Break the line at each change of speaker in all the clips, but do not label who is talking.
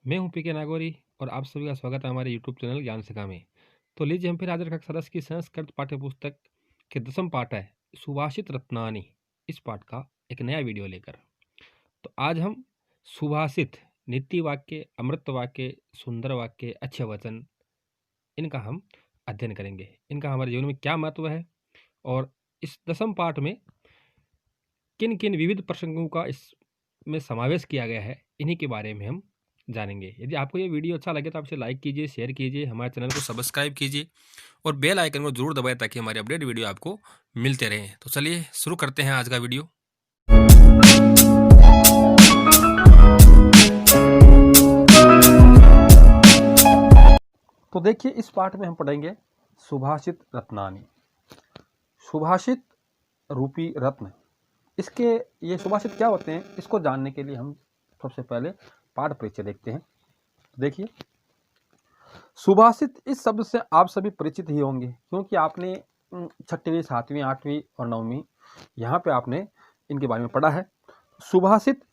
मैं हूं पीके नागौरी और आप सभी का स्वागत है हमारे यूट्यूब चैनल ज्ञान शिखा में। तो लीजिए हम फिर हाजिर कक्षा 10 की संस्कृत पाठ्य पुस्तक के 10वां पाठ है सुभाषित रत्नानी, इस पाठ का एक नया वीडियो लेकर। तो आज हम सुभाषित, नीति वाक्य, अमृत वाक्य, सुंदर वाक्य, अच्छे वचन, इनका हम अध्ययन करेंगे। इनका हमारे जीवन में क्या महत्व है और इस 10वें पाठ में किन किन विविध प्रसंगों का इसमें समावेश किया गया है, इन्हीं के बारे में हम जानेंगे। यदि आपको ये वीडियो अच्छा लगे तो आप इसे लाइक कीजिए, शेयर कीजिए, हमारे चैनल को सब्सक्राइब कीजिए और बेल आइकन को जरूर दबाएं ताकि हमारे अपडेट वीडियो आपको मिलते रहें। तो चलिए शुरू करते हैं आज का वीडियो। तो देखिए, इस पाठ में हम पढ़ेंगे सुभाषित रत्नानी, सुभाषित रूपी रत्न। इसके ये सुभाषित क्या होते हैं, इसको जानने के लिए हम सबसे पहले पाठ परिचय देखते हैं। देखिए, सुभाषित इस शब्द से आप सभी परिचित ही होंगे, क्योंकि आपने 6वीं, 7वीं, 8वीं और 9वीं यहाँ पे आपने इनके बारे में पढ़ा है। सुभाषित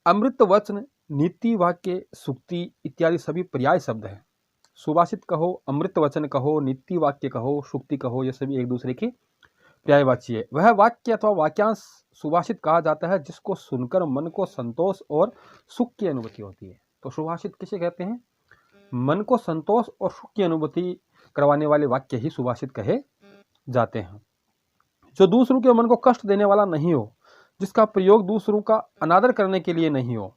अमृत वचन, नीति वाक्य, सूक्ति इत्यादि सभी पर्याय शब्द हैं। सुभाषित कहो, अमृत वचन कहो, नीति वाक्य कहो, सूक्ति कहो, ये सभी एक दूसरे के पर्यायवाची है। वह वाक्य अथवा वाक्यांश सुभाषित कहा जाता है जिसको सुनकर मन को संतोष और सुख की अनुभूति होती है। तो सुभाषित किसे कहते हैं? मन को संतोष और सुख की अनुभूति करवाने वाले वाक्य ही सुभाषित कहे जाते हैं। जो दूसरों के मन को कष्ट देने वाला नहीं हो, जिसका प्रयोग दूसरों का अनादर करने के लिए नहीं हो,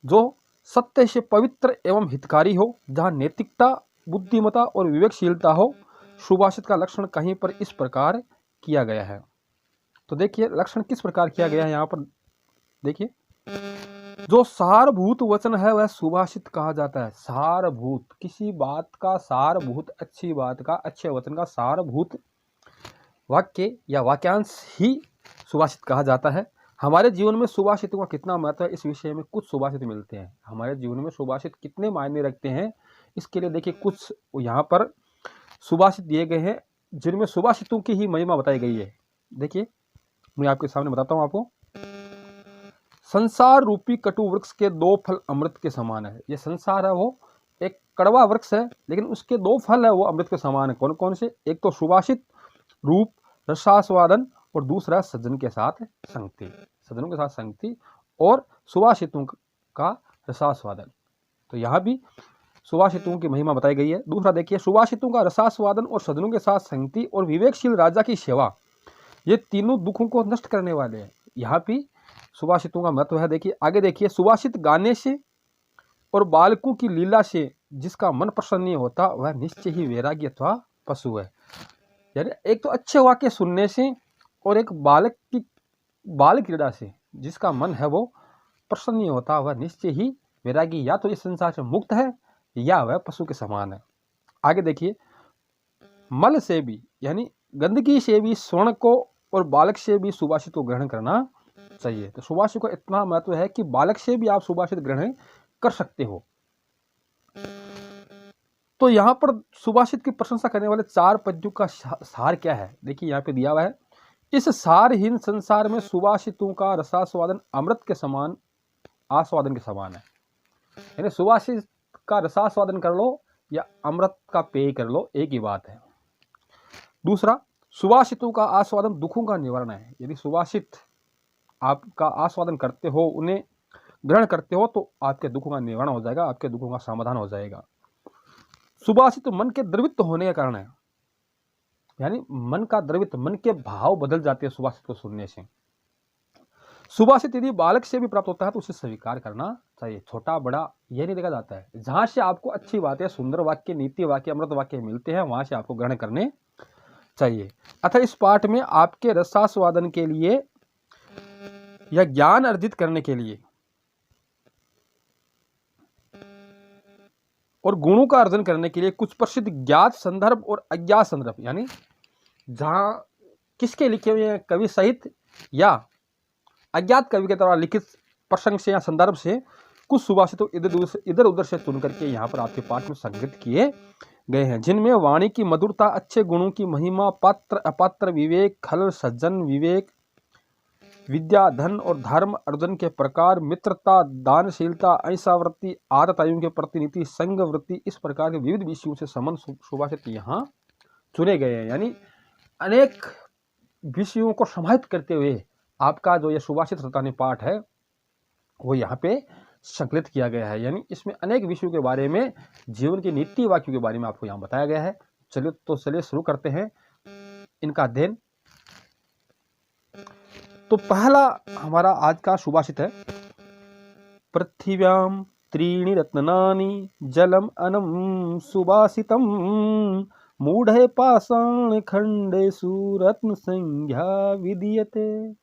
जो सत्य से पवित्र एवं हितकारी हो, जहाँ नैतिकता, बुद्धिमत्ता और विवेकशीलता हो। सुभाषित का लक्षण कहीं पर इस प्रकार किया गया है। तो देखिए, लक्षण किस प्रकार किया गया है यहाँ पर देखिए। जो सारभूत वचन है वह सुभाषित कहा जाता है। सारभूत, किसी बात का सारभूत, अच्छी बात का, अच्छे वचन का सारभूत वाक्य या वाक्यांश ही सुभाषित कहा जाता है। हमारे जीवन में सुभाषितों का कितना महत्व है, इस विषय में कुछ सुभाषित मिलते हैं। हमारे जीवन में सुभाषित कितने मायने रखते हैं, इसके लिए देखिए कुछ यहाँ पर सुभाषित दिए गए हैं जिनमें सुभाषितों की ही महिमा बताई गई है। देखिए, मैं आपके सामने बताता हूँ आपको। संसार रूपी कटु वृक्ष के 2 फल अमृत के समान है। ये संसार है वो एक कड़वा वृक्ष है, लेकिन उसके 2 फल है वो अमृत के समान है। कौन कौन से? एक तो सुभाषित रूप रसास्वादन और दूसरा सज्जन के साथ संगति, सज्जनों के साथ संगति और सुभाषितों का रसास्वादन। तो यहाँ भी सुभाषितों की महिमा बताई गई है। दूसरा देखिए, सुभाषितों का रसास्वादन और सज्जनों के साथ संगति और विवेकशील राजा की सेवा, ये तीनों दुखों को नष्ट करने वाले हैं। यहाँ भी सुभाषितों का महत्व है। देखिए आगे देखिए, सुभाषित गाने से और बालकों की लीला से जिसका मन प्रसन्न नहीं होता वह निश्चय ही वैरागी अथवा पशु है। यानी एक तो अच्छे वाक्य सुनने से और एक बालक की बाल क्रीड़ा से जिसका मन है वो प्रसन्न नहीं होता वह निश्चय ही वैरागी, या तो इस संसार से मुक्त है या वह पशु के समान है। आगे देखिए, मल से भी यानी गंदगी से भी स्वर्ण को और बालक से भी सुभाषित को ग्रहण करना चाहिए। तो सुभाषित को इतना महत्व है कि बालक से भी आप सुभाषित ग्रहण कर सकते हो। तो यहाँ पर सुभाषित की प्रशंसा करने वाले 4 पद्यों का सार क्या है, देखिए यहाँ पे दिया हुआ है। इस सारहीन संसार में सुभाषितों का रसास्वादन अमृत के समान आस्वादन के समान है। यानी सुभाषित का रसास्वादन कर लो या अमृत का पेय कर लो, एक ही बात है। दूसरा, सुभाषितों का आस्वादन दुखों का निवारण है। यदि सुभाषित आपका आस्वादन करते हो, उन्हें ग्रहण करते हो, तो आपके दुखों का निवारण हो जाएगा, आपके दुखों का समाधान हो जाएगा। सुभाषित मन के द्रवित होने का कारण है, यानी मन का द्रवित, मन के भाव बदल जाते हैं सुभाषित को सुनने से। सुभाषित यदि बालक से भी प्राप्त होता है तो उसे स्वीकार करना चाहिए। छोटा बड़ा यह नहीं देखा जाता है। जहां से आपको अच्छी बातें, सुंदर वाक्य, नीति वाक्य, अमृत वाक्य मिलते हैं, वहां से आपको ग्रहण करने चाहिए। अतः इस पाठ में आपके रसास्वादन के लिए या ज्ञान अर्जित करने के लिए और गुणों का अर्जन करने के लिए कुछ प्रसिद्ध ज्ञात संदर्भ और अज्ञात संदर्भ, यानी जहां किसके लिखे हुए हैं, कवि सहित या अज्ञात कवि के द्वारा लिखित प्रसंग से या संदर्भ से कुछ सुभाषितों इधर उधर से चुन करके यहाँ पर आपके पाठ में संग्रहित किए गए हैं, जिनमें वाणी की मधुरता, अच्छे गुणों की महिमा, पात्र अपात्र, विवेक, खल, सज्जन, विवेक, विद्या, धन और धर्म अर्जन के प्रकार, मित्रता, दानशीलता, अहिंसावृत्ति, आतताइयों के प्रतिनिधि, संघ वृत्ति, इस प्रकार के विविध विषयों से संबंध सुभाषित यहाँ चुने गए हैं। यानी अनेक विषयों को समाहित करते हुए आपका जो यह सुभाषित रतानी पाठ है वो यहाँ पे संकलित किया गया है। यानी इसमें अनेक विषयों के बारे में, जीवन के नीति वाक्यों के बारे में आपको यहाँ बताया गया है। चलिए शुरू करते हैं इनका अध्ययन। तो पहला हमारा आज का सुभाषित है, पृथिव्याम त्रीणि रत्नानि जलम अनम सुभाषितम मूढ़े पाषाण खंडेषु रत्न संज्ञा विधीयते।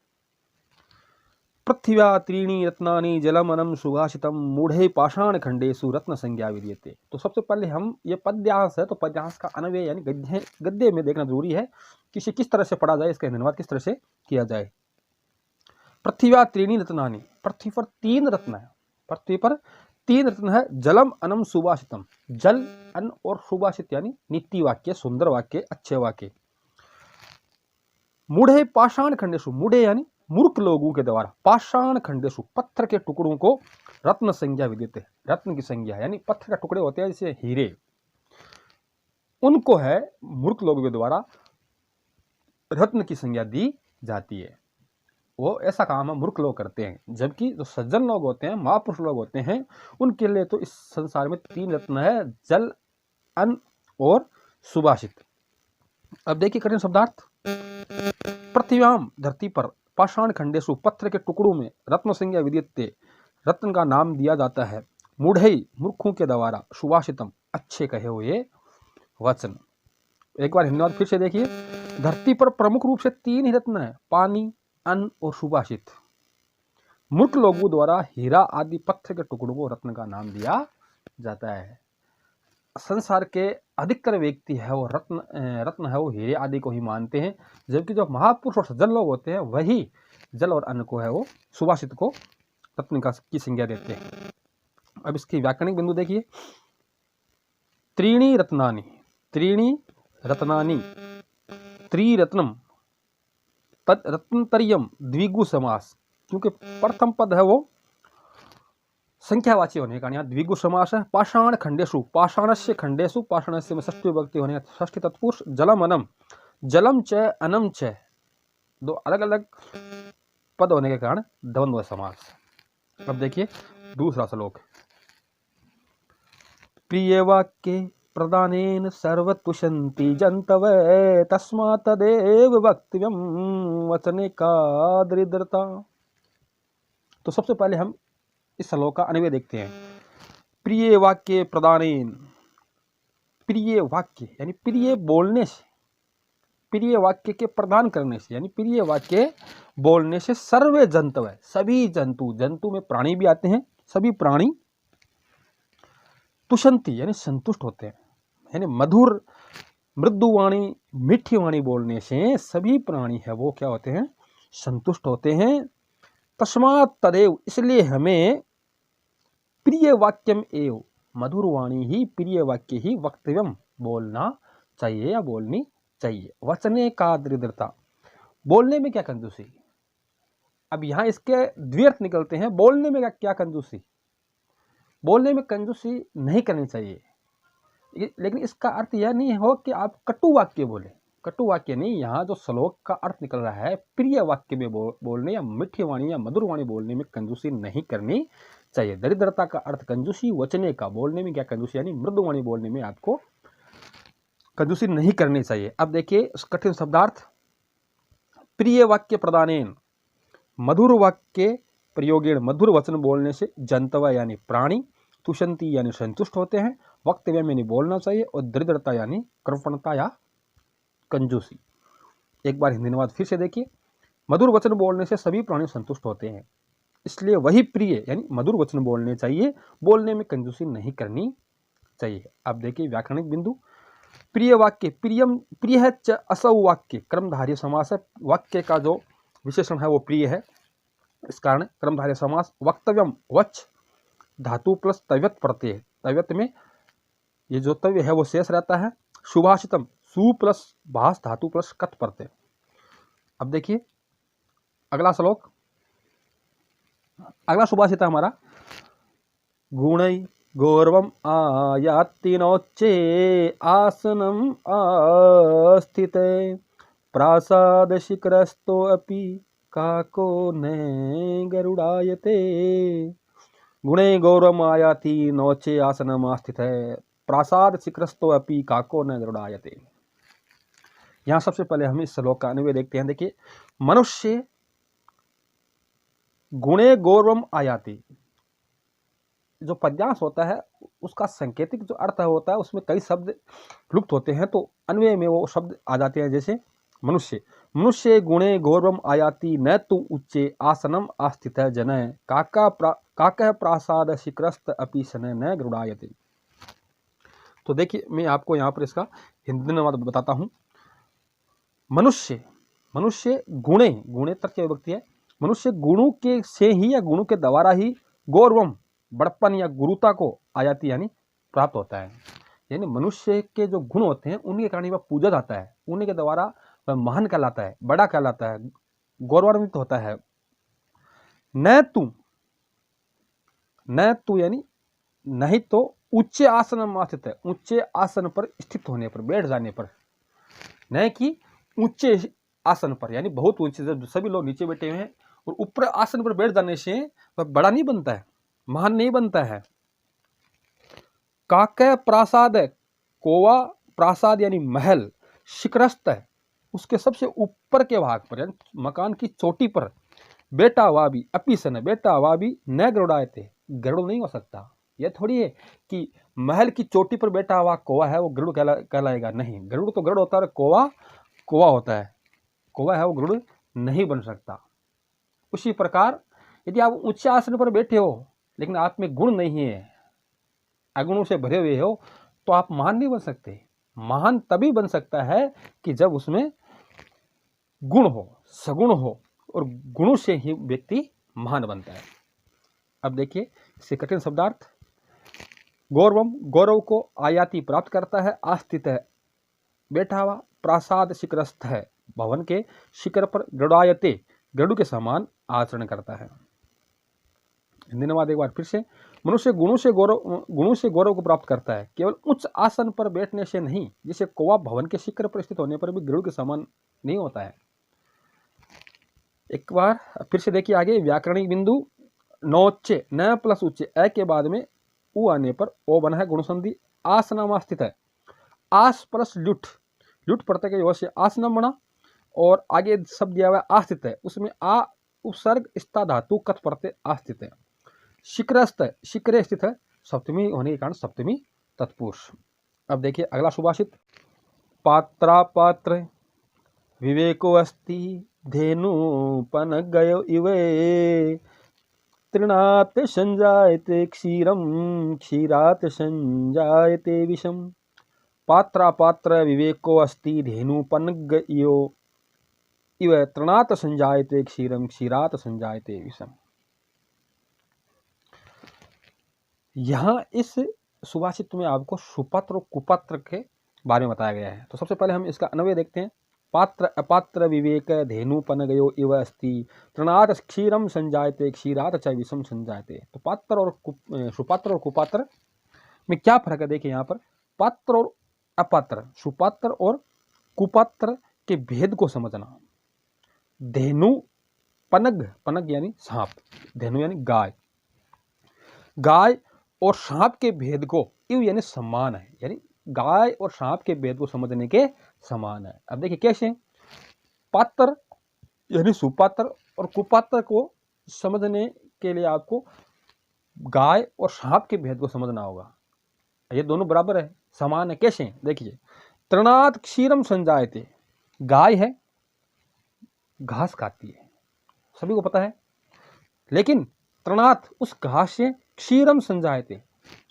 पृथिव्या त्रीणि रत्नानि जलम अनम सुभाषितम मूढ़े पाषाण खंडेषु रत्न संज्ञा विधीयते। तो सबसे पहले हम ये पद्यांश है, तो पद्यांश का अन्वय यानी गद्य में देखना जरूरी है कि इसे किस तरह से पढ़ा जाए, इसका धन्यवाद किस तरह से किया जाए। पृथिव्या त्रीणि रत्नानि, पृथ्वी पर तीन रत्न है, पृथ्वी पर तीन रत्न है। जलम अनम सुभाषितम, जल, अन्न और सुभाषित यानी नीति वाक्य, सुंदर वाक्य, अच्छे वाक्य। मूढ़े पाषाण खंडेषु, मूढ़े यानी मूर्ख लोगों के द्वारा, पाषाण खंडेषु पत्थर के टुकड़ों को रत्न संज्ञा विदिते, रत्न की संज्ञा यानी पत्थर के टुकड़े होते हैं जैसे हीरे, उनको है मूर्ख लोगों के द्वारा रत्न की संज्ञा दी जाती है। वो ऐसा काम है मूर्ख लोग करते हैं, जबकि जो सज्जन लोग होते हैं, महापुरुष लोग होते हैं, उनके लिए तो इस संसार में तीन रत्न है, जल, अन्न और सुभाषित। अब देखिए कठिन शब्दार्थ। पृथ्व्याम धरती पर, पाषाण खंडेषु पत्थर के टुकड़ों में, रत्न संज्ञा विदियते रत्न का नाम दिया जाता है, मूढ़े मूर्खों के द्वारा, सुभाषितम अच्छे कहे हुए वचन। एक बार हिंदी फिर से देखिए। धरती पर प्रमुख रूप से तीन ही रत्न है, पानी, अन्न और सुभाषित। मूर्ख लोगों द्वारा हीरा आदि पत्थर के टुकड़ों को रत्न का नाम दिया जाता है। संसार के अधिकतर व्यक्ति है वो रत्न है वो हीरे आदि को ही मानते हैं, जबकि जो महापुरुष और सज्जन लोग होते हैं वही जल और अन्न को है वो सुभाषित को रत्न की संज्ञा देते हैं। अब इसकी व्याकरणिक बिंदु देखिए। त्रीणि रत्नानि, त्रीणि रत्नानि, त्रिरत्नम, तद रत्नतरियम द्विगु समास, क्योंकि प्रथम पद है वो संख्यावाची होने का यहाँ द्विगु समास है। पाषाण खंडेषु, पाषाणस्य खंडेषु, पाषाणस्य में षष्ठी विभक्ति होने का षष्ठी तत्पुरुष। जलम अनम, जलम च अनम च, दो अलग अलग पद होने के कारण द्वंद्व समास। अब देखिए दूसरा श्लोक। प्रिय वाक्य प्रदानेन सर्वतुषन्ति जन्तवे तस्मात् तदेव वक्तव्यम वचने का दरिद्रता। तो सबसे पहले हम इस श्लोक का अन्वय देखते हैं। प्रिय वाक्य प्रदानेन, प्रिय वाक्य यानी प्रिय बोलने से, प्रिय वाक्य के प्रदान करने से यानी प्रिय वाक्य बोलने से सर्वे जंतव, सभी जंतु, जंतु में प्राणी भी आते हैं, सभी प्राणी तुषंती यानी संतुष्ट होते हैं, यानी मधुर मृदुवाणी मीठी वाणी बोलने से सभी प्राणी है वो क्या होते हैं, संतुष्ट होते हैं। तस्मात् तदेव, इसलिए हमें प्रिय वाक्यम एव, मधुर वाणी ही, प्रिय वाक्य ही वक्तव्यम बोलना चाहिए या बोलनी चाहिए। वचने का दरिद्रता, बोलने में क्या कंजूसी। अब यहाँ इसके द्व्यर्थ निकलते हैं। बोलने में क्या कंजूसी, बोलने में कंजूसी नहीं करनी चाहिए, लेकिन इसका अर्थ यह नहीं हो कि आप कटु वाक्य बोले, कटु वाक्य नहीं। यहाँ जो श्लोक का अर्थ निकल रहा है, प्रिय वाक्य में बोलने या मीठी वाणी या मधुर वाणी बोलने में कंजूसी नहीं करनी चाहिए। दरिद्रता का अर्थ कंजूसी, वचने का बोलने में क्या कंजूसी यानी मृदु वाणी बोलने में आपको कंजूसी नहीं करनी चाहिए। अब देखिए कठिन शब्दार्थ। प्रिय वाक्य प्रदानेन, मधुर वाक्य प्रयोगेण, मधुर वचन बोलने से जंतव यानी प्राणी, तुषंती यानी संतुष्ट होते हैं, वक्तव्य में नहीं बोलना चाहिए, और दरिद्रता यानी कृपणता या कंजूसी। एक बार हिंदी अनुवाद फिर से देखिए। मधुर वचन बोलने से सभी प्राणी संतुष्ट होते हैं, इसलिए वही प्रिय यानी मधुर वचन बोलने चाहिए, बोलने में कंजूसी नहीं करनी चाहिए। अब देखिए व्याकरणिक बिंदु। प्रिय वाक्य, प्रियम, प्रिय च असौ वाक्य, कर्मधारय समास है। वाक्य का जो विशेषण है वो प्रिय है, इस कारण कर्मधारय समास। वक्तव्यम, वच धातु प्लस तव्यत प्रत्यय, तव्यत में ये जो तव्य है वो शेष रहता है। सुभाषितम, सु प्लस भास धातु प्लस कत प्रत्यय। अब देखिए अगला श्लोक। अगला सुभाषित है हमारा, गुणै गौरवम आयाति नोच्चे आसनम आस्थिते प्रासाद शिखरस्तो अपि काको न गरुड़ायते। गुणे गौरवम आयाति नोचे आसनम आस्थिते प्रासाद शिखरस्तो अपि काको न गरुड़ायते। यहाँ सबसे पहले हम इस श्लोक का अन्वय देखते हैं। देखिए, मनुष्य गुणे गौरवम आयाति, जो पद्यांश होता है उसका सांकेतिक जो अर्थ होता है उसमें कई शब्द लुप्त होते हैं, तो अन्वय में वो शब्द आ जाते हैं। जैसे मनुष्य, मनुष्य गुणे गौरवम आयाति न तु उच्चे आसनम आस्थित जनय काका प्रासाद शिखरस्त अपि शनय न गरुड़ायते। तो देखिए, मैं आपको यहाँ पर इसका हिंदी अनुवाद बताता हूँ। मनुष्य, मनुष्य गुणे, गुणे तृतीय विभक्ति है, मनुष्य गुणों के से ही या गुणों के द्वारा ही गौरवम, बड़प्पन या गुरुता को आयाति यानी प्राप्त होता है। यानी मनुष्य के जो गुण होते हैं उनके कारण वह पूजा जाता है, उन्हीं के द्वारा वह महान कहलाता है, बड़ा कहलाता है, गौरवान्वित होता है। न तू यानी नहीं तो उच्च आसन में स्थित है, ऊंचे आसन पर स्थित होने पर, बैठ जाने पर, न कि ऊंचे आसन पर यानी बहुत ऊंचे, जब सभी लोग नीचे बैठे हुए हैं और ऊपर आसन पर बैठ जाने से वह बड़ा नहीं बनता है, महान नहीं बनता है। काके प्रासाद, कोवा प्रासाद यानी महल, शिखरस्त है उसके सबसे ऊपर के भाग पर यानी मकान की चोटी पर, बेटा हुआ भी अपीसन, बेटा हुआ भी न गरुड़ायते, गरुड़ नहीं हो सकता। यह थोड़ी है कि महल की चोटी पर बैठा हुआ कोवा है वो गरुड़ कहलाएगा, नहीं, गरुड़ तो गरुड़ होता है, कोवा कोवा होता है, कोवा है वो गरुड़ नहीं बन सकता। उसी प्रकार यदि आप उच्च आसन पर बैठे हो लेकिन आप में गुण नहीं है, अगुणों से भरे हुए हो, तो आप महान नहीं बन सकते। महान तभी बन सकता है कि जब उसमें गुण हो, सगुण हो, और गुणों से ही व्यक्ति महान बनता है। अब देखिए इससे कठिन शब्दार्थ, गौरवम, गौरव को आयाति प्राप्त करता है, आस्थित है बैठा हुआ, प्रासाद शिखरस्थ है भवन के शिखर पर, गरुड़ायते गरुड़ के समान आचरण करता है। धन्यवाद। एक बार फिर से, मनुष्य गुणों से गौरव को प्राप्त करता है, केवल उच्च आसन पर बैठने से नहीं, जिसे कौवा भवन के शिखर पर स्थित होने पर भी गरुड़ के समान नहीं होता है। एक बार फिर से देखिए आगे, व्याकरणिक बिंदु, नोच्चे न प्लस उच्चे, ए के बाद में उ आने पर ओ बना है गुण संधि, आसनामा स्थित है, आस प्लस लुट, लुट प्रत्यय के योग से आसनम बना, और आगे शब्द दिया हुआ आस्थित है उसमें आ उपसर्ग स्था धातु कथ प्रत्यय आस्थित है। शिखरस्थ है, शिखरे स्थित है, सप्तमी होने के कारण सप्तमी तत्पुरुष। अब देखिए अगला सुभाषित, पात्रा पात्र विवेको अस्ति धेनुपन गयो इवे तृणात् संजायते क्षीरम क्षीरात् संजायते विषम। पात्रा पात्र विवेको अस्ति धेनुपन गयो इव तृणात् संजायते क्षीरम क्षीरात् संजायते विषम। यहाँ इस सुभाषित में आपको सुपात्र और कुपात्र के बारे में बताया गया है। तो सबसे पहले हम इसका अन्वय देखते हैं। पात्र अपात्र विवेक धेनुपन गयो इव अस्ति तृणात् क्षीरम संजायते क्षीरात् च विषम संजायते। तो पात्र और सुपात्र और कुपात्र में क्या फर्क है, देखिए यहाँ पर पात्र और अपात्र, सुपात्र और कुपात्र के भेद को समझना। धेनु पनग, पनग यानी सांप, धेनु यानी गाय, गाय और सांप के भेद को इव यानी समान है, यानी गाय और सांप के भेद को समझने के समान है। अब देखिए कैसे, पात्र यानी सुपात्र और कुपात्र को समझने के लिए आपको गाय और सांप के भेद को समझना होगा। ये दोनों बराबर है, समान है। कैसे, देखिए तृणात् क्षीरम संजायते, गाय है घास खाती है, सभी को पता है, लेकिन तृणात् उस घास से क्षीरम संजायते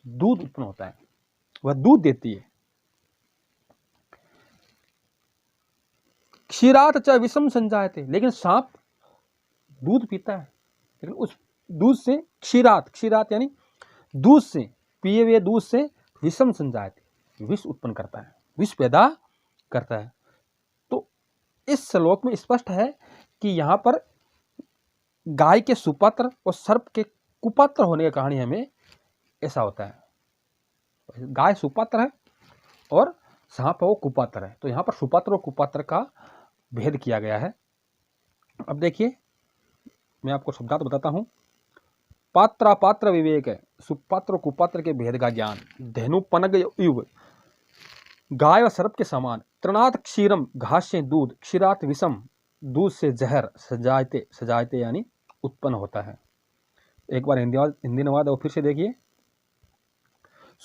दूध उत्पन्न होता है, वह दूध देती है। क्षीरात् च विषम संजायते, लेकिन सांप दूध पीता है लेकिन उस दूध से क्षीरात्, क्षीरात् यानी दूध से, पिए हुए दूध से विषम संजायते विष उत्पन्न करता है, विष पैदा करता है। तो इस श्लोक में स्पष्ट है कि यहाँ पर गाय के सुपात्र और सर्प के कुपात्र होने के कारण ही हमें ऐसा होता है। गाय सुपात्र है और सांप है वो कुपात्र है, तो यहाँ पर सुपात्र और कुपात्र का भेद किया गया है। अब देखिए मैं आपको शब्दार्थ बताता हूँ। पात्रापात्र विवेक है, सुपात्र और कुपात्र के भेद का ज्ञान। धेनुपनग युग, गाय और सर्प के समान। तृणात क्षीरम, घास से दूध। क्षीरात विषम, दूध से जहर। सजायते, सजायते यानी उत्पन्न होता है। एक बार हिंदी अनुवाद और फिर से देखिए।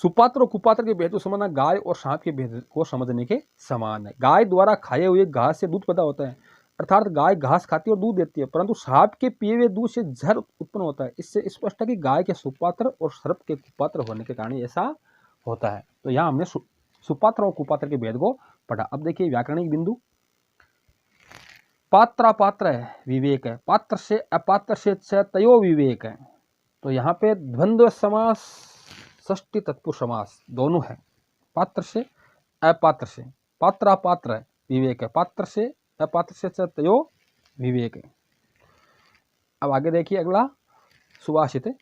सुपात्र और कुपात्र के भेद को समझना गाय और सांप के भेद को समझने के समान है। गाय द्वारा खाए हुए घास से दूध पैदा होता है, अर्थात गाय घास खाती है और दूध देती है, परंतु सांप के पिए हुए दूध से जहर उत्पन्न होता है। इससे स्पष्ट है कि गाय के सुपात्र और सर्प के कुपात्र होने के कारण ऐसा होता है। तो यहाँ हमने सुपात्र और कुपात्र के भेद को पढ़ा। अब देखिए व्याकरणिक बिंदु। पात्रापात्र है विवेक है, पात्र से अपात्र से तयो विवेक है। तो यहाँ पे द्वंद्व समास, षष्ठी तत्पुरुष समास दोनों है। पात्र से अपात्र से, पात्रापात्र है विवेक है, पात्र से अपात्र से तयो विवेक है। अब आगे देखिए अगला सुभाषित है।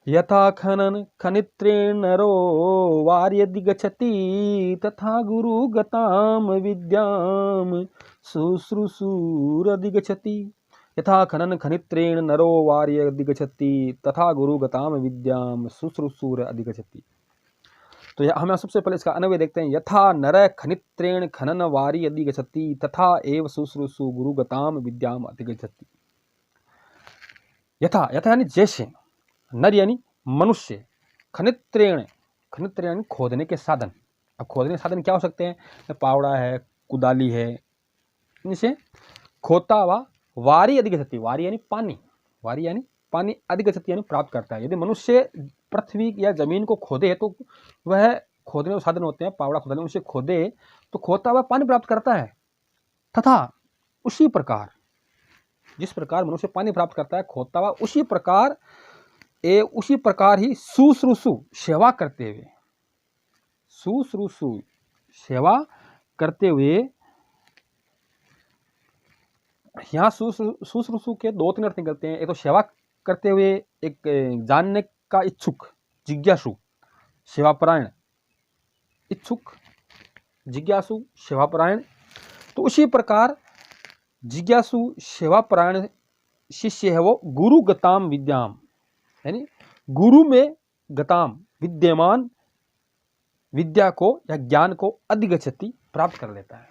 यथा खनन खनित्रेण नरो वार्यदि गच्छति, तथा गुरु गताम विद्याम शुश्रूषुरदि गच्छति। यथा खनन खनित्रेण नरो वार्यदि गच्छति, तथा गुरु गताम विद्याम शुश्रूषुरदि गच्छति। तो हम सबसे पहले इसका अन्वय देखते हैं। यथा नर खनित्रेण खनन वार्यदि गच्छति, तथा एव शुश्रूषु गुरु गताम विद्याम अधिगच्छति। यथा, यथा यानी जैसे, नर यानी मनुष्य, खनित्रेण, खनित्रेण यानी खोदने के साधन। अब खोदने के साधन क्या हो सकते हैं? पावड़ा है, कुदाली है, इनसे खोता हुआ। वारी अधिगच्छति, वारी यानी पानी, वारी यानी पानी, अधिगच्छति यानी प्राप्त करता है। यदि मनुष्य पृथ्वी या जमीन को खोदे तो वह खोदने के साधन होते हैं, पावड़ा खुदाली, उनसे खोदे तो खोता हुआ पानी प्राप्त करता है। तथा उसी प्रकार, जिस प्रकार मनुष्य पानी प्राप्त करता है खोदता हुआ, उसी प्रकार ही शुश्रूषु सेवा करते हुए, शुश्रूषु सेवा करते हुए। यहाँ शुश्रूषु के दो तीन अर्थ निकलते हैं। एक तो सेवा करते हुए, एक जानने का इच्छुक, जिज्ञासु, सेवापरायण, इच्छुक, जिज्ञासु, सेवापरायण। तो उसी प्रकार जिज्ञासु सेवापरायण शिष्य है वो गुरु गताम विद्याम, यानी गुरु में गताम विद्यमान विद्या को या ज्ञान को अधिगच्छति प्राप्त कर लेता है।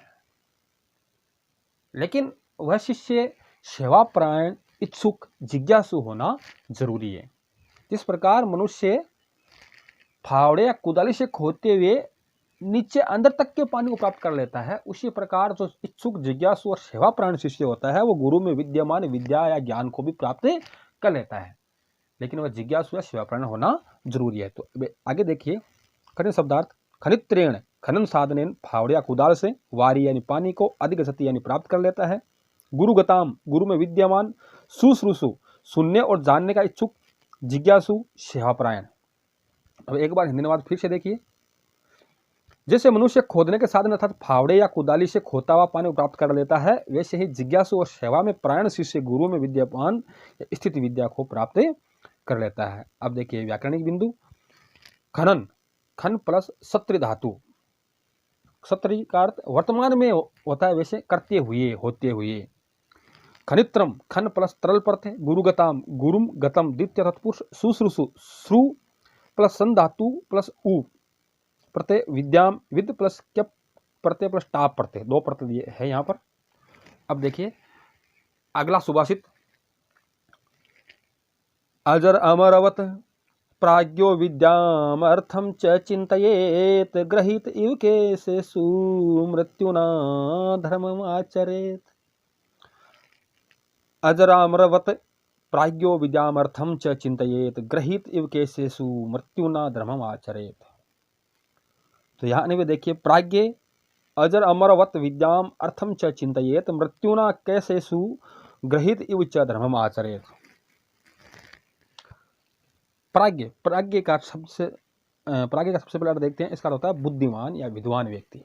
लेकिन वह शिष्य सेवापरायण, इच्छुक, जिज्ञासु होना जरूरी है। जिस प्रकार मनुष्य फावड़े या कुदाली से खोदते हुए नीचे अंदर तक के पानी को प्राप्त कर लेता है, उसी प्रकार जो इच्छुक, जिज्ञासु और सेवापरायण शिष्य होता है वो गुरु में विद्यमान विद्या या ज्ञान को भी प्राप्त कर लेता है, लेकिन वह जिज्ञासु या सेवापरायण होना जरूरी है। तो आगे देखिए खनिज शब्दार्थ। खनित्रेण, खनन साधनेन, फावड़े या कुदाल से, वारी यानी पानी को, अधिगच्छति यानी प्राप्त कर लेता है। गुरुगताम, गुरु में विद्यमान। शुश्रूषु, सुनने और जानने का इच्छुक, जिज्ञासु, सेवापरायण। अब एक बार हिंदी अनुवाद फिर से देखिए। जैसे मनुष्य खोदने के साधन अर्थात फावड़े या कुदाली से खोता हुआ पानी प्राप्त कर लेता है, वैसे ही जिज्ञासु और सेवा में परायण शिष्य गुरु में विद्यमान स्थिति विद्या को प्राप्त कर लेता है। अब देखिए व्याकरणिक बिंदु। खनन, खन प्लस सत्र धातु। सत्री का अर्थ वर्तमान में होता है, वैसे करते हुए, होते हुए। खनित्रम, खन प्लस तरल परत है। गुरुगताम, गुरुम गतम द्वितीय तत्पुरुष। शुश्रूषु, श्रु प्लस सन धातु प्लस उ प्रत्यय। विद्याम, with plus क्यप Pratyaya plus top प्रत्यय, दो प्रत्यय है यहाँ पर। अब देखिए अगला सुभाषित। अजर अमरवत प्राज्ञो विद्याम अर्थम च चिंतयेत, ग्रहीत इव केशेषु मृत्युना धर्मम आचरेत। अजरामरवत प्राज्ञो विद्यामर्थम च चिंतयेत, ग्रहीत इव केशेषु मृत्युना धर्मम आचरेत। तो यहाँ भी देखिए प्राज्ञ अजर अमरवत विद्याम अर्थम च चिंतयेत, मृत्युना केशेषु ग्रहीत इव च धर्मम आचरेत। प्राज्ञ, प्राज्ञ का सबसे पहले अर्थ देखते हैं। इसका होता है बुद्धिमान या विद्वान व्यक्ति।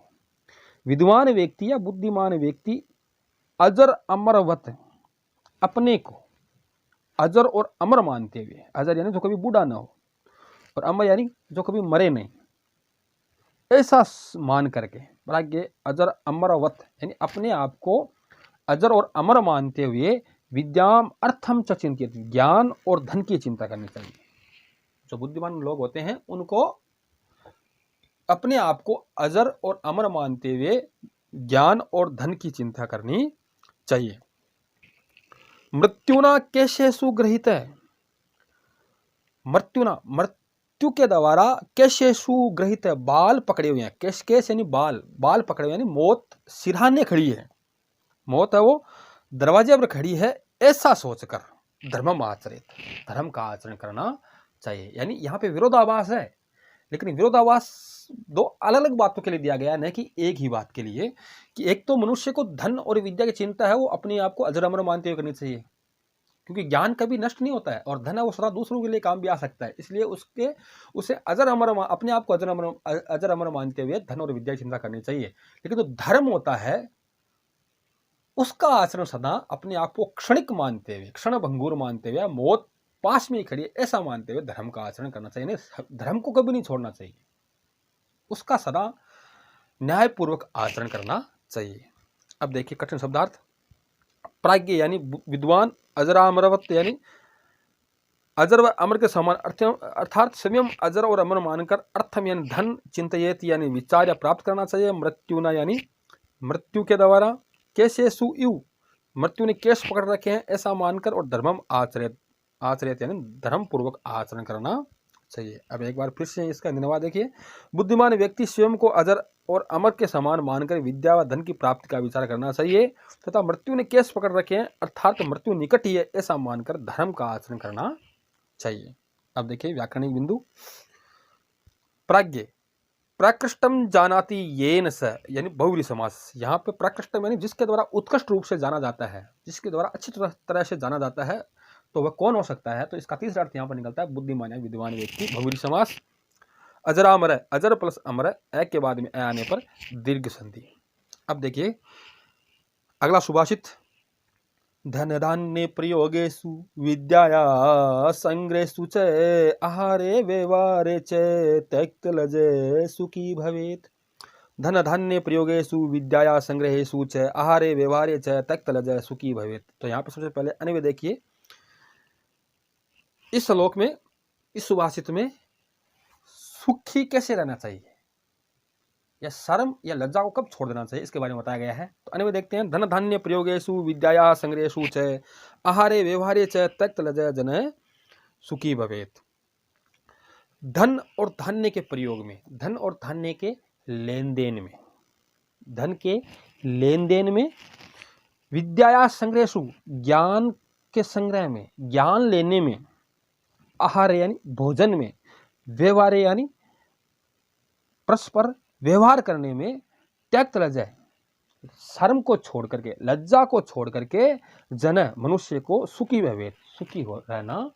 विद्वान व्यक्ति या बुद्धिमान व्यक्ति अजर अमरवत अपने को अजर और अमर मानते हुए, अजर यानी जो कभी बूढ़ा ना हो, और अमर यानी जो कभी मरे नहीं, ऐसा मान करके प्राज्ञ अजर अमरवत यानी अपने आप को अजर और अमर मानते हुए विद्याम अर्थम च चिंतित, ज्ञान और धन की चिंता करनी चाहिए। जो बुद्धिमान लोग होते हैं उनको अपने आप को अजर और अमर मानते हुए ज्ञान और धन की चिंता करनी चाहिए। मृत्युना कैसे सुग्रहित है, मृत्युना मृत्यु के द्वारा कैसे सुग्रहित है, बाल पकड़े हुए हैं, कैश कैश यानी बाल, बाल पकड़े हुए यानी मौत सिरहाने खड़ी है, मौत है वो दरवाजे पर खड़ी है, ऐसा सोचकर धर्मम आचरित, धर्म का आचरण करना चाहिए। यानी यहाँ पे विरोधाभास है, लेकिन विरोधाभास दो अलग अलग बातों के लिए दिया गया है, न कि एक ही बात के लिए। कि एक तो मनुष्य को धन और विद्या की चिंता है, वो अपने आप को अजर अमर मानते हुए करनी चाहिए, क्योंकि ज्ञान कभी नष्ट नहीं होता है, और धन है वो सदा दूसरों के लिए काम भी आ सकता है, इसलिए उसे अजर अमर, अपने आप को अजर अमर मानते हुए धन और विद्या की चिंता करनी चाहिए। लेकिन जो धर्म होता है उसका आचरण सदा अपने आप को क्षणिक मानते हुए, क्षण भंगुर मानते हुए, मौत पास में ही खड़ी है ऐसा मानते हुए धर्म का आचरण करना चाहिए। धर्म को कभी नहीं छोड़ना चाहिए, उसका सदा न्यायपूर्वक आचरण करना चाहिए। अब देखिए कठिन शब्दार्थ। प्राज्ञ यानी विद्वान, अजरामरवत यानी अजर व अमर के समान, अर्थात स्वयं अजर और अमर मानकर अर्थम यानी धन, चिंतयेत यानी विचार या प्राप्त करना चाहिए। मृत्युना यानी मृत्यु के द्वारा, कैसे सुयु मृत्यु ने केस पकड़ रखे हैं ऐसा मानकर, और धर्मम आचरित, आचरित यानी धर्म पूर्वक आचरण करना चाहिए। अब एक बार फिर से इसका धन्यवाद देखिए। बुद्धिमान व्यक्ति स्वयं को अजर और अमर के समान मानकर विद्या व धन की प्राप्ति का विचार करना चाहिए, तथा मृत्यु ने केस पकड़ रखे हैं अर्थात मृत्यु निकट ही है ऐसा मानकर धर्म का आचरण करना चाहिए। अब देखिए व्याकरणिक बिंदु। प्राज्ञ प्राकृष्टम जानाति येन स यानी बहुव्रीहि समास। यहाँ पे प्राकृष्टम यानी जिसके द्वारा उत्कृष्ट रूप से जाना जाता है, जिसके द्वारा अच्छी तरह से जाना जाता है, तो वह कौन हो सकता है? तो इसका तीसरा अर्थ यहाँ पर निकलता है बुद्धिमान या विद्वान व्यक्ति। बहुव्रीहि समास। अजरामर, अजर प्लस अमर, ए के बाद में ए आने पर दीर्घ संधि। अब देखिए अगला सुभाषित। धन धान्य प्रयोगेषु विद्याया संग्रहेषु च आहारे व्यवहारे च त्यक्तलजे सुखी भवेत्। धन धान्य प्रयोगेषु विद्याया संग्रहेषु च आहारे व्यवहारे च त्यक्तलजे सुखी भवेत्। तो यहाँ पर सबसे पहले अन्वय देखिए। इस श्लोक में, इस सुभाषित में सुखी कैसे रहना चाहिए, या शर्म या लज्जा को कब छोड़ देना चाहिए, इसके बारे में बताया गया है। तो अन्वय देखते हैं। धन धान्य प्रयोगेषु विद्याया संग्रहेषु च आहारे व्यवहारे च त्यक्तलजा जन सुखी भवेत्। धन और धान्य के प्रयोग में, धन और धान्य के लेन देन में, धन के लेन देन में, विद्याया संग्रहेषु ज्ञान के संग्रह में, ज्ञान लेने में, आहार यानी भोजन में, व्यवहार यानी परस्पर व्यवहार करने में, त्यक्त लज्जा शर्म को छोड़ करके, लज्जा को छोड़ करके, जन मनुष्य को सुखी भवेत्, सुखी हो रहना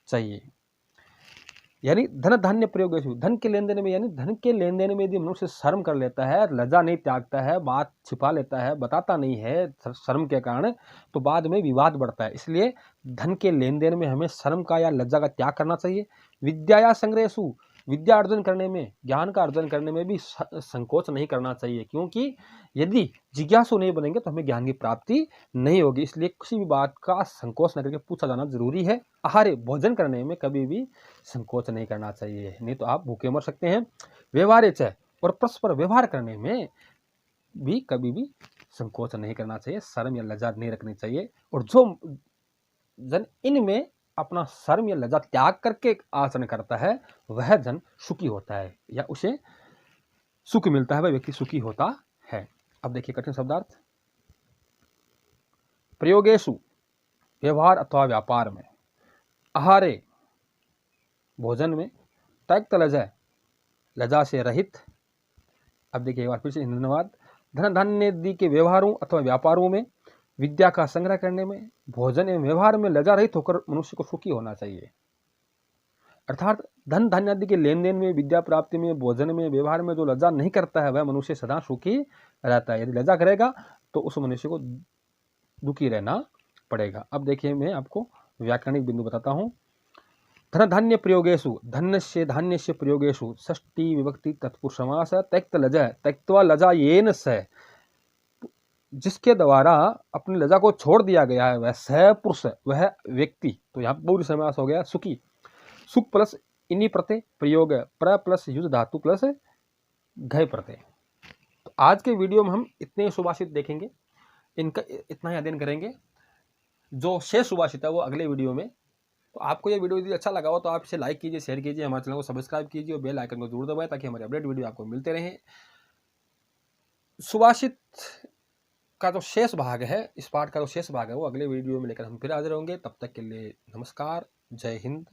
चाहिए। यानी धन धान्य प्रयोग, धन के लेन देन में, यानी धन के लेन देन में यदि मनुष्य शर्म कर लेता है, लज्जा नहीं त्यागता है, बात छिपा लेता है, बताता नहीं है शर्म के कारण, तो बाद में विवाद बढ़ता है। इसलिए धन के लेन देन में हमें शर्म का या लज्जा का त्याग करना चाहिए। विद्या या संग्रहेषु, विद्या अर्जन करने में, ज्ञान का अर्जन करने में भी संकोच नहीं करना चाहिए, क्योंकि यदि जिज्ञासु नहीं बनेंगे तो हमें ज्ञान की प्राप्ति नहीं होगी। इसलिए किसी भी बात का संकोच न करके पूछा जाना जरूरी है। आहार भोजन करने में कभी भी संकोच नहीं करना चाहिए, नहीं तो आप भूखे मर सकते हैं। व्यवहार च, और परस्पर व्यवहार करने में भी कभी भी संकोच नहीं करना चाहिए, शर्म या लज्जा नहीं रखनी चाहिए। और जो जन इनमें अपना शर्म या लज्जा त्याग करके आचरण करता है वह जन सुखी होता है, या उसे सुख मिलता है, वह व्यक्ति सुखी होता है। अब देखिए कठिन शब्दार्थ। प्रयोगेषु व्यवहार अथवा व्यापार में, आहारे भोजन में, त्यक्त लज्जा लज्जा से रहित। अब देखिए एक बार फिर से धन्यवाद। धन धान्य आदि के व्यवहारों अथवा व्यापारों में, विद्या का संग्रह करने में, भोजन एवं व्यवहार में लज्जा रहित होकर मनुष्य को सुखी होना चाहिए। अर्थात धन धान्य आदि के लेन देन में, विद्या प्राप्ति में, भोजन में, व्यवहार में जो लज्जा नहीं करता है वह मनुष्य सदा सुखी रहता है। यदि लज्जा करेगा तो उस मनुष्य को दुखी रहना पड़ेगा। अब देखिए मैं आपको व्याकरणिक बिंदु बताता हूँ। धन धान्य प्रयोगेषु धन्यस्य धान्यस्य प्रयोगेषु षष्ठी विभक्ति तत्पुरुष समास त्यक्त लजा त्यक्त्वा लजा येन स, जिसके द्वारा अपनी लजा को छोड़ दिया गया है वह स पुरुष वह व्यक्ति। तो यहाँ पूर्ण समास हो गया सुखी। सुख प्लस इन्हीं प्रत्यय प्रयोग प्र प्लस युज धातु प्लस घय प्रत्यय। तो आज के वीडियो में हम इतने सुभाषित देखेंगे, इनका इतना ही अध्ययन करेंगे। जो शेष सुभाषित है वो अगले वीडियो में। तो आपको ये वीडियो यदि अच्छा लगा हो तो आप इसे लाइक कीजिए, शेयर कीजिए, हमारे चैनल को सब्सक्राइब कीजिए और बेल आइकन को जरूर दबाएं ताकि हमारे अपडेट वीडियो आपको मिलते रहें। सुभाषित का जो शेष भाग है, इस पाठ का जो शेष भाग है वो अगले वीडियो में लेकर हम फिर हाजिर होंगे। तब तक के लिए नमस्कार, जय हिंद।